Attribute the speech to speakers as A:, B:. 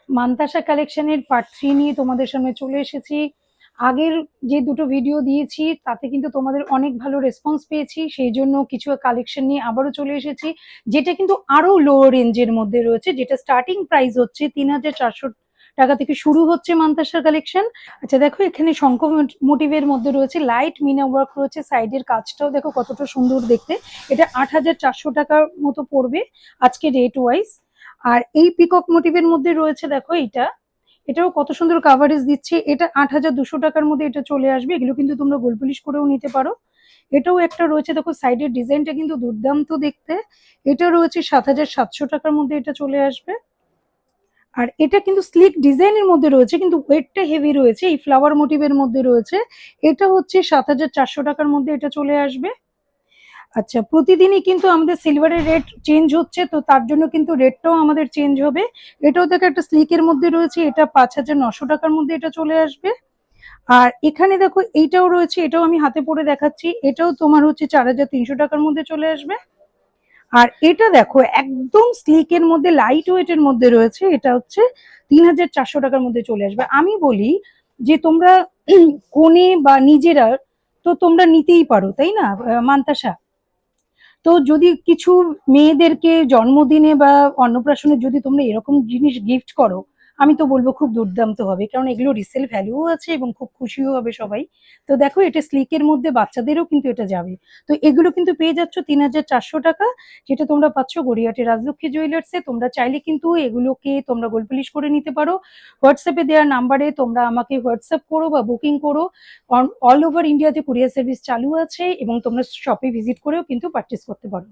A: মান্তাসা কালেকশনের পার্ট 3 নিয়ে তোমাদের সামনে চলে এসেছি। আগের যে দুটো ভিডিও দিয়েছি তাতে কিন্তু তোমাদের অনেক ভালো রেসপন্স পেয়েছি, সেই জন্য কিছু কালেকশন নিয়ে আবারও চলে এসেছি, যেটা কিন্তু আরো লো রেঞ্জের মধ্যে রয়েছে, যেটা স্টার্টিং প্রাইস হচ্ছে 3,400 টাকা থেকে শুরু হচ্ছে মান্তাসার কালেকশন। আচ্ছা দেখো, এখানে শঙ্খ মোটিভের মধ্যে রয়েছে লাইট মিনা ওয়ার্ক রয়েছে, সাইডের কাজটাও দেখো কতটা সুন্দর দেখতে। এটা 8,400 টাকার মতো পড়বে আজকে রেট ওয়াইজ। আর এই পিকক মোটিভের মধ্যে রয়েছে দেখো এইটা, এটাও কত সুন্দর কাভারেজ দিচ্ছে। এটা 8,200 টাকার মধ্যে এটা চলে আসবে। এগুলো কিন্তু তোমরা গোল পলিশ করেও নিতে পারো। এটাও একটা রয়েছে দেখো, সাইডের ডিজাইনটা কিন্তু দুর্দান্ত দেখতে। এটা রয়েছে 7,700 টাকার মধ্যে এটা চলে আসবে। আর এটা কিন্তু স্লিক ডিজাইনের মধ্যে রয়েছে, কিন্তু ওয়েটটা হেভি রয়েছে, এই ফ্লাওয়ার মোটিভের মধ্যে রয়েছে। এটা হচ্ছে 7,400 টাকার মধ্যে এটা চলে আসবে। আচ্ছা, প্রতিদিনই কিন্তু আমাদের সিলভারের রেট চেঞ্জ হচ্ছে, তো তার জন্য কিন্তু রেটটাও আমাদের চেঞ্জ হবে। এটাও দেখো একটা স্লিকের মধ্যে রয়েছে, এটা 5,900 টাকার মধ্যে এটা চলে আসবে। আর এখানে দেখো এইটাও রয়েছে, এটাও আমি হাতে পরে দেখাচ্ছি, এটাও তোমার হচ্ছে 4,300 টাকার মধ্যে চলে আসবে। আর এটা দেখো একদম স্লিকের মধ্যে লাইট ওয়েটের মধ্যে রয়েছে, এটা হচ্ছে 3,400 টাকার মধ্যে চলে আসবে। আমি বলি যে তোমরা কোণে বা নিজেরা তো তোমরা নিতেই পারো, তাই না মান্তাসা? তো যদি কিছু মেয়েদেরকে জন্মদিনে বা অন্নপ্রাশনে যদি তোমরা এরকম জিনিস গিফট করো, আমি তো বলবো খুব দুর্দান্ত হবে, কারণ এগুলো রিসেল ভ্যালুও আছে এবং খুব খুশিও হবে সবাই। তো দেখো এটা স্লিকের মধ্যে বাচ্চাদেরও কিন্তু এটা যাবে। তো এগুলো কিন্তু পেয়ে যাচ্ছ 3,400 টাকা, যেটা তোমরা পাচ্ছ গড়িয়াহাটের রাজলক্ষ্মী জুয়েলার্সে। তোমরা চাইলে কিন্তু এগুলোকে তোমরা গোলপলিশ করে নিতে পারো। হোয়াটসঅ্যাপে দেওয়া নাম্বারে তোমরা আমাকে হোয়াটসঅ্যাপ করো বা বুকিং করো। অল ওভার ইন্ডিয়াতে কুরিয়ার সার্ভিস চালু আছে এবং তোমরা শপে ভিজিট করেও কিন্তু পারচেস করতে পারো।